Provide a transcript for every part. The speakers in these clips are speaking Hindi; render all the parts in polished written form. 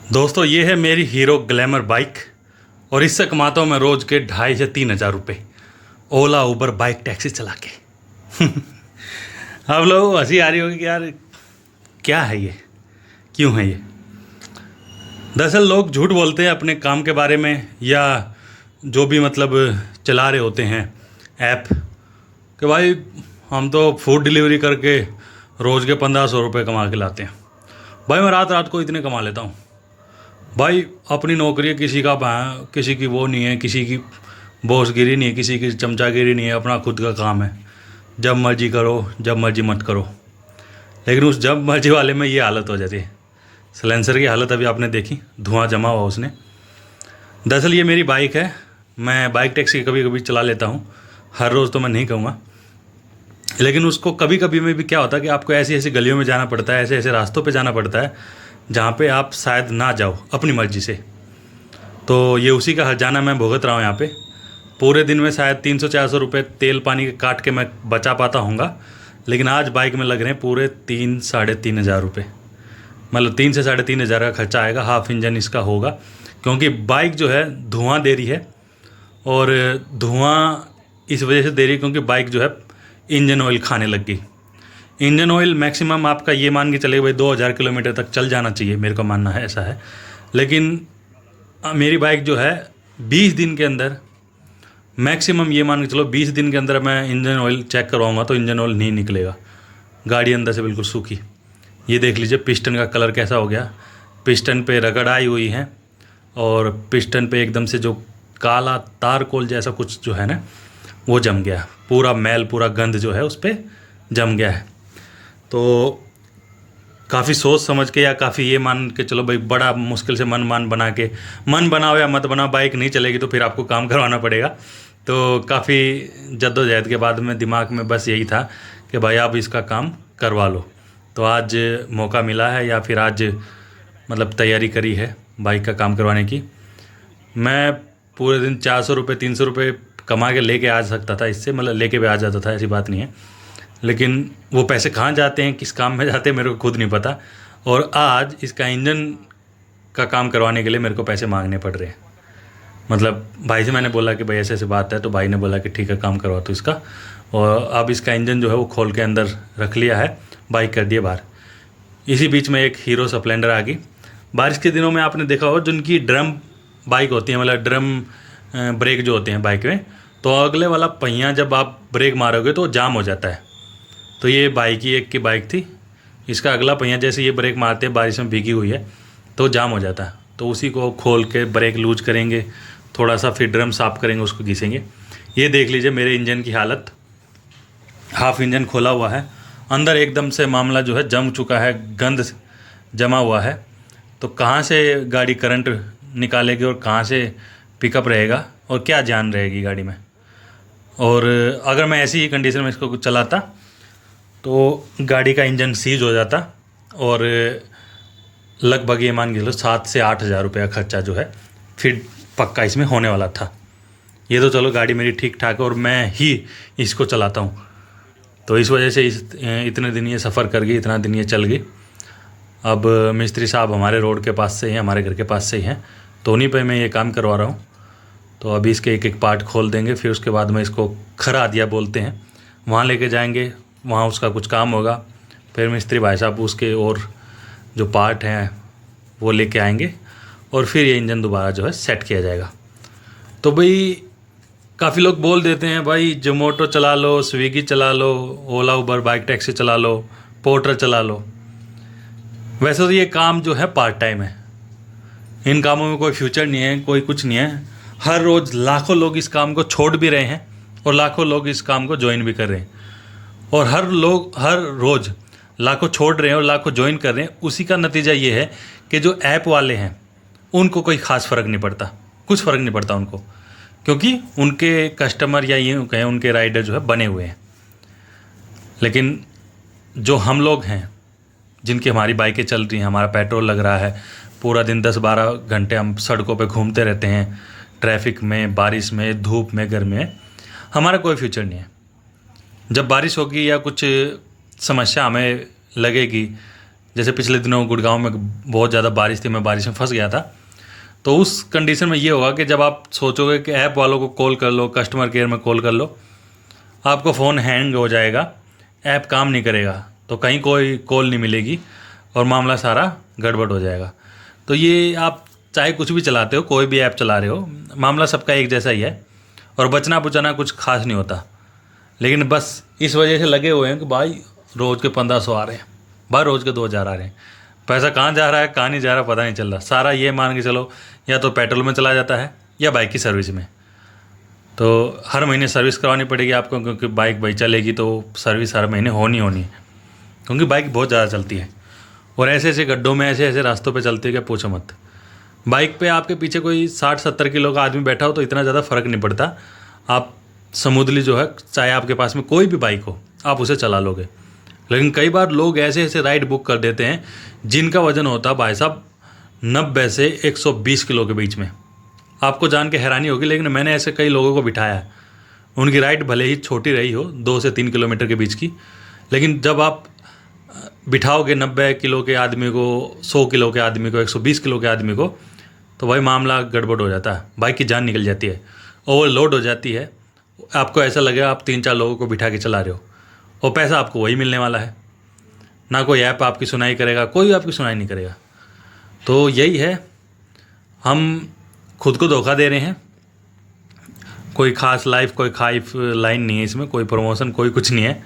दोस्तों ये है मेरी हीरो ग्लैमर बाइक और इससे कमाता हूँ मैं रोज़ के 2,500 से 3,000 रुपये ओला उबर बाइक टैक्सी चला के। अब लोग हंसी आ रही होगी कि यार क्या है ये, क्यों है ये। दरअसल लोग झूठ बोलते हैं अपने काम के बारे में या जो भी मतलब चला रहे होते हैं ऐप कि भाई हम तो फूड डिलीवरी करके रोज़ के 1,500 रुपये कमा के लाते हैं। भाई मैं रात रात को इतने कमा लेता हूँ। भाई अपनी नौकरी है, किसी की वो नहीं है, किसी की बॉसगिरी नहीं है, किसी की चमचागिरी नहीं है, अपना खुद का काम है। जब मर्जी करो, जब मर्जी मत करो। लेकिन उस जब मर्जी वाले में ये हालत हो जाती है। सलेंसर की हालत अभी आपने देखी, धुआं जमा हुआ उसने। दरअसल ये मेरी बाइक है, मैं बाइक टैक्सी कभी कभी चला लेता हूँ, हर रोज़ तो मैं नहीं कहूँगा। लेकिन उसको कभी कभी में भी क्या होता है कि आपको ऐसी ऐसी गलियों में जाना पड़ता है, ऐसे ऐसे रास्तों पे जाना पड़ता है जहाँ पे आप शायद ना जाओ अपनी मर्ज़ी से। तो ये उसी का हर्जाना मैं भुगत रहा हूँ यहाँ पे। पूरे दिन में शायद 300-400 रुपये तेल पानी के काट के मैं बचा पाता हूँगा, लेकिन आज बाइक में लग रहे हैं पूरे 3-3,500 रुपये। मतलब 3 से 3,500 का खर्चा आएगा। हाफ इंजन इसका होगा क्योंकि बाइक जो है धुआं दे रही है, और धुआं इस वजह से दे रही है क्योंकि बाइक जो है इंजन ऑयल खाने लग गई। इंजन ऑयल मैक्सिमम आपका ये मान के चले भाई 2,000 किलोमीटर तक चल जाना चाहिए, मेरे को मानना है, ऐसा है। लेकिन मेरी बाइक जो है 20 दिन के अंदर, मैक्सिमम ये मान के चलो 20 दिन के अंदर मैं इंजन ऑयल चेक करवाऊँगा तो इंजन ऑयल नहीं निकलेगा। गाड़ी अंदर से बिल्कुल सूखी। ये देख लीजिए पिस्टन का कलर कैसा हो गया। पिस्टन पे रगड़ आई हुई है और पिस्टन पे एकदम से जो काला तारकोल जैसा कुछ जो है ना वो जम गया। पूरा मैल, पूरा गंद जो है उस पर जम गया है। तो काफ़ी सोच समझ के या काफ़ी ये मान के चलो भाई, बड़ा मुश्किल से मन बना के, मन बनाओ या मत बनाओ, बाइक नहीं चलेगी तो फिर आपको काम करवाना पड़ेगा। तो काफ़ी जद्दोजहद के बाद में दिमाग में बस यही था कि भाई आप इसका काम करवा लो। तो आज मौका मिला है, या फिर आज मतलब तैयारी करी है बाइक का काम करवाने की। मैं पूरे दिन 400 रुपये 300 रुपये कमा के लेके आ सकता था इससे, मतलब लेके भी आ जाता था, ऐसी बात नहीं है। लेकिन वो पैसे कहाँ जाते हैं, किस काम में जाते हैं, मेरे को खुद नहीं पता। और आज इसका इंजन का काम करवाने के लिए मेरे को पैसे मांगने पड़ रहे हैं। मतलब भाई से मैंने बोला कि भाई ऐसे ऐसे बात है, तो भाई ने बोला कि ठीक है काम करवा तो इसका। और अब इसका इंजन जो है वो खोल के अंदर रख लिया है, बाइक कर दिए बाहर। इसी बीच में एक हीरो स्प्लेंडर आ गई। बारिश के दिनों में आपने देखा हो जिनकी ड्रम बाइक होती है, मतलब ड्रम ब्रेक जो होते हैं बाइक में, तो अगले वाला पहिया जब आप ब्रेक मारोगे तो जाम हो जाता है। तो ये बाइक ही एक की बाइक थी, इसका अगला पहिया जैसे ये ब्रेक मारते हैं, बारिश में भीगी हुई है तो जाम हो जाता है। तो उसी को खोल के ब्रेक लूज करेंगे, थोड़ा सा फिर ड्रम साफ करेंगे, उसको घिसेंगे। ये देख लीजिए मेरे इंजन की हालत। हाफ इंजन खोला हुआ है, अंदर एकदम से मामला जो है जम चुका है, गंद जमा हुआ है। तो कहाँ से गाड़ी करंट निकालेगी और कहाँ से पिकअप रहेगा और क्या जान रहेगी गाड़ी में। और अगर मैं ऐसी ही कंडीशन में इसको चलाता तो गाड़ी का इंजन सीज हो जाता और लगभग ये मान के चलो 7 से 8,000 रुपये का खर्चा जो है फिर पक्का इसमें होने वाला था। ये तो चलो गाड़ी मेरी ठीक ठाक है और मैं ही इसको चलाता हूँ, तो इस वजह से इतने दिन ये सफ़र कर गई, इतना दिन ये चल गई। अब मिस्त्री साहब हमारे रोड के पास से ही हैं, हमारे घर के पास से ही हैं, तो उन्हीं पे मैं ये काम करवा रहा हूँ। तो अभी इसके एक एक पार्ट खोल देंगे, फिर उसके बाद में इसको खरा दिया बोलते हैं, वहाँ लेके जाएंगे, वहाँ उसका कुछ काम होगा। फिर मिस्त्री भाई साहब उसके और जो पार्ट हैं वो लेके आएंगे और फिर ये इंजन दोबारा जो है सेट किया जाएगा। तो भाई काफ़ी लोग बोल देते हैं भाई जोमोटो चला लो, स्विगी चला लो, ओला उबर बाइक टैक्सी चला लो, पोर्टर चला लो। वैसे तो ये काम जो है पार्ट टाइम है, इन कामों में कोई फ्यूचर नहीं है, कोई कुछ नहीं है। हर रोज़ लाखों लोग इस काम को छोड़ भी रहे हैं और लाखों लोग इस काम को ज्वाइन भी कर रहे हैं। और हर रोज़ लाखों छोड़ रहे हैं और लाखों ज्वाइन कर रहे हैं। उसी का नतीजा ये है कि जो ऐप वाले हैं उनको कोई ख़ास फ़र्क नहीं पड़ता, कुछ फ़र्क नहीं पड़ता उनको, क्योंकि उनके कस्टमर या ये कहें उनके राइडर जो है बने हुए हैं। लेकिन जो हम लोग हैं जिनकी हमारी बाइकें चल रही हैं, हमारा पेट्रोल लग रहा है, पूरा दिन 10-12 घंटे हम सड़कों पे घूमते रहते हैं, ट्रैफिक में, बारिश में, धूप में, गर्मी में, हमारा कोई फ्यूचर नहीं है। जब बारिश होगी या कुछ समस्या हमें लगेगी जैसे पिछले दिनों गुड़गांव में बहुत ज़्यादा बारिश थी, मैं बारिश में फंस गया था। तो उस कंडीशन में ये होगा कि जब आप सोचोगे कि ऐप वालों को कॉल कर लो, कस्टमर केयर में कॉल कर लो, आपका फ़ोन हैंग हो जाएगा, ऐप काम नहीं करेगा, तो कहीं कोई कॉल नहीं मिलेगी और मामला सारा गड़बड़ हो जाएगा। तो ये आप चाहे कुछ भी चलाते हो, कोई भी ऐप चला रहे हो, मामला सबका एक जैसा ही है और बचना बुचना कुछ खास नहीं होता। लेकिन बस इस वजह से लगे हुए हैं कि भाई रोज़ के 1500 आ रहे हैं, भाई रोज़ के 2000 आ रहे हैं, पैसा कहाँ जा रहा है कहाँ नहीं जा रहा पता नहीं चल रहा। सारा ये मान के चलो या तो पेट्रोल में चला जाता है या बाइक की सर्विस में। तो हर महीने सर्विस करवानी पड़ेगी आपको, क्योंकि बाइक भाई चलेगी तो सर्विस हर महीने होनी है, क्योंकि बाइक बहुत ज़्यादा चलती है और ऐसे ऐसे गड्ढों में, ऐसे ऐसे रास्तों पे चलती है कि पूछो मत। बाइक पे आपके पीछे कोई 60-70 किलो का आदमी बैठा हो तो इतना ज़्यादा फ़र्क नहीं पड़ता, आप स्मूथली जो है, चाहे आपके पास में कोई भी बाइक हो, आप उसे चला लोगे। लेकिन कई बार लोग ऐसे ऐसे राइड बुक कर देते हैं जिनका वज़न होता है भाई साहब 90 से 120 किलो के बीच में। आपको जान के हैरानी होगी, लेकिन मैंने ऐसे कई लोगों को बिठाया है। उनकी राइड भले ही छोटी रही हो, 2 से 3 किलोमीटर के बीच की, लेकिन जब आप बिठाओगे 90 किलो के आदमी को, 100 किलो के आदमी को, 120 किलो के आदमी को, तो भाई मामला गड़बड़ हो जाता है, बाइक की जान निकल जाती है, ओवरलोड हो जाती है। आपको ऐसा लगेगा आप 3-4 लोगों को बिठा के चला रहे हो और पैसा आपको वही मिलने वाला है। ना कोई ऐप आपकी सुनाई करेगा, कोई आपकी सुनाई नहीं करेगा। तो यही है, हम खुद को धोखा दे रहे हैं। कोई ख़ास लाइफ, कोई खाइफ लाइन नहीं है इसमें, कोई प्रमोशन, कोई कुछ नहीं है।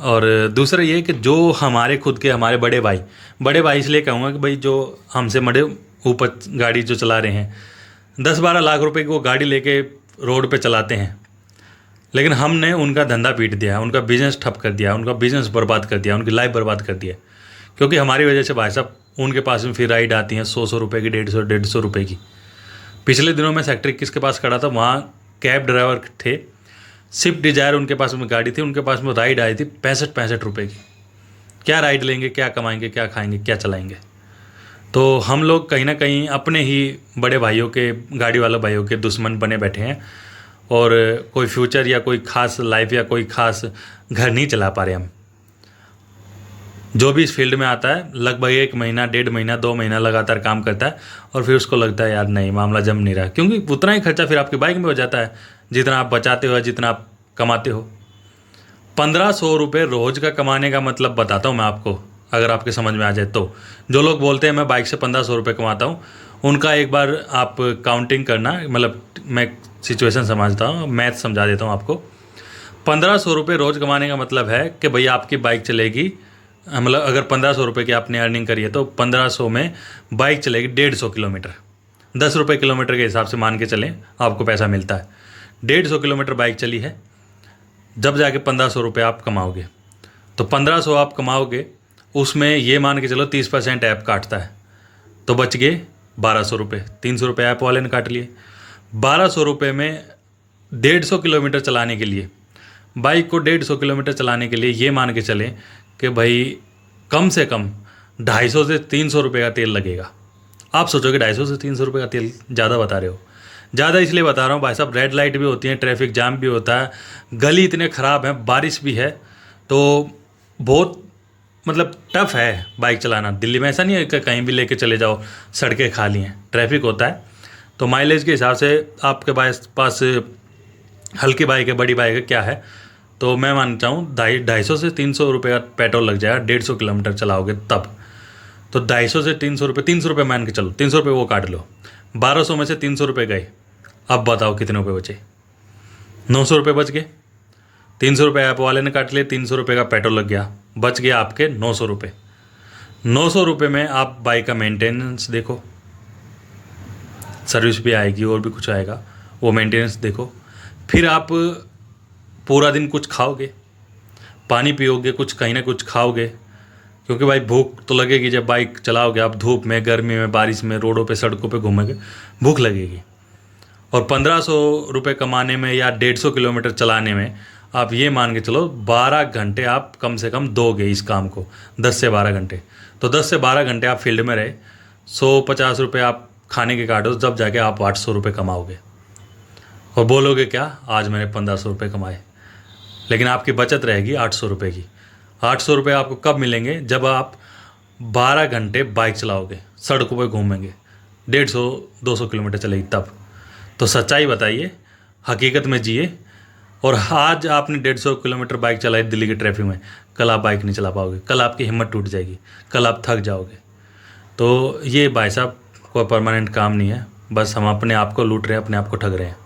और दूसरा ये कि जो हमारे खुद के, हमारे बड़े भाई इसलिए कहूँगा कि भाई जो हमसे बड़े ऊपर गाड़ी जो चला रहे हैं, 10-12 लाख रुपए की वो गाड़ी लेके रोड पे चलाते हैं, लेकिन हमने उनका धंधा पीट दिया, उनका बिज़नेस ठप कर दिया, उनका बिज़नेस बर्बाद कर दिया, उनकी लाइफ बर्बाद कर दिया, क्योंकि हमारी वजह से भाई साहब उनके पास में फिर राइड आती हैं 100 रुपये की, 150 रुपये की। पिछले दिनों में सेक्टर 21 के पास खड़ा था, वहाँ कैब ड्राइवर थे, स्विफ्ट डिजायर उनके पास में गाड़ी थी, उनके पास में राइड आई थी 65 रुपये की। क्या राइड लेंगे, क्या कमाएंगे, क्या खाएंगे, क्या चलाएंगे। तो हम लोग कहीं ना कहीं अपने ही बड़े भाइयों के, गाड़ी वाले भाइयों के दुश्मन बने बैठे हैं और कोई फ्यूचर या कोई ख़ास लाइफ या कोई ख़ास घर नहीं चला पा रहे हम। जो भी इस फील्ड में आता है लगभग 1 महीना, 1.5 महीना, 2 महीना लगातार काम करता है और फिर उसको लगता है यार नहीं, मामला जम नहीं रहा, क्योंकि उतना ही खर्चा फिर आपकी बाइक में हो जाता है जितना आप बचाते हो, जितना आप कमाते हो। 1500 रुपये रोज़ का कमाने का मतलब बताता हूँ मैं आपको, अगर आपके समझ में आ जाए तो। जो लोग बोलते हैं मैं बाइक से 1500 रुपये कमाता हूँ, उनका एक बार आप काउंटिंग करना, मतलब मैं सिचुएशन समझता हूँ, मैथ समझा देता हूँ आपको। 1500 रुपये रोज़ कमाने का मतलब है कि भैया आपकी बाइक चलेगी, मतलब अगर 1500 रुपये की आपने अर्निंग करी है तो 1500 में बाइक चलेगी 150 किलोमीटर। 10 रुपये किलोमीटर के हिसाब से मान के चलें आपको पैसा मिलता है। 150 किलोमीटर बाइक चली है, जब जाके 1500 रुपये आप कमाओगे, तो 1500 आप कमाओगे, उसमें ये मान के चलो 30% ऐप काटता है, तो बच गए 1200 रुपये। 300 रुपये ऐप वाले ने काट लिए। 1200 रुपये में 150 किलोमीटर चलाने के लिए, बाइक को 150 किलोमीटर चलाने के लिए ये मान के चलें कि भाई कम से कम 250 से 300 रुपये का तेल लगेगा। आप सोचोगे 250 से 300 रुपये का तेल ज़्यादा बता रहे हो। ज़्यादा इसलिए बता रहा हूँ भाई साहब, रेड लाइट भी होती है, ट्रैफिक जाम भी होता है, गली इतने ख़राब हैं, बारिश भी है, तो बहुत मतलब टफ़ है बाइक चलाना। दिल्ली में ऐसा नहीं है कि कहीं भी लेके चले जाओ, सड़कें खाली हैं, ट्रैफिक होता है। तो माइलेज के हिसाब से आपके पास हल्की बाइक है, बड़ी बाइक है, क्या है, तो मैं मानता हूँ 250 से 300 रुपये का पेट्रोल लग जाएगा 150 किलोमीटर चलाओगे तब। तो 250 से 300 रुपये, 300 रुपये मान के चलो, 300 रुपये वो काट लो, 1200 में से 300 रुपये गए, अब बताओ कितने रुपये बचे। 900 रुपये बच गए। 300 रुपये ऐप वाले ने काट लिए, 300 रुपये का पेट्रोल लग गया, बच गया आपके 900 रुपये। 900 रुपये में आप बाइक का मेंटेनेंस देखो, सर्विस भी आएगी और भी कुछ आएगा, वो मेंटेनेंस देखो। फिर आप पूरा दिन कुछ खाओगे, पानी पियोगे, कुछ कहीं ना कुछ खाओगे, क्योंकि भाई भूख तो लगेगी। जब बाइक चलाओगे आप धूप में, गर्मी में, बारिश में, रोडों पे, सड़कों पे घूमोगे, भूख लगेगी। और 1500 रुपये कमाने में या 150 किलोमीटर चलाने में आप ये मान के चलो 12 घंटे आप कम से कम दोगे इस काम को, 10 से 12 घंटे। तो 10 से 12 घंटे आप फील्ड में रहे, 150 रुपये आप खाने के काटो, जब जाके आप 800 रुपये कमाओगे और बोलोगे क्या आज मैंने 1500 रुपये कमाए। लेकिन आपकी बचत रहेगी 800 रुपये की। 800 रुपये आपको कब मिलेंगे, जब आप 12 घंटे बाइक चलाओगे, सड़कों पर घूमेंगे, 150-200 किलोमीटर चलेगी तब। तो सच्चाई बताइए, हकीकत में जिए। और आज आपने 150 किलोमीटर बाइक चलाई दिल्ली के ट्रैफिक में, कल आप बाइक नहीं चला पाओगे, कल आपकी हिम्मत टूट जाएगी, कल आप थक जाओगे। तो ये भाई साहब कोई परमानेंट काम नहीं है, बस हम अपने आप को लूट रहे हैं, अपने आप को ठग रहे हैं।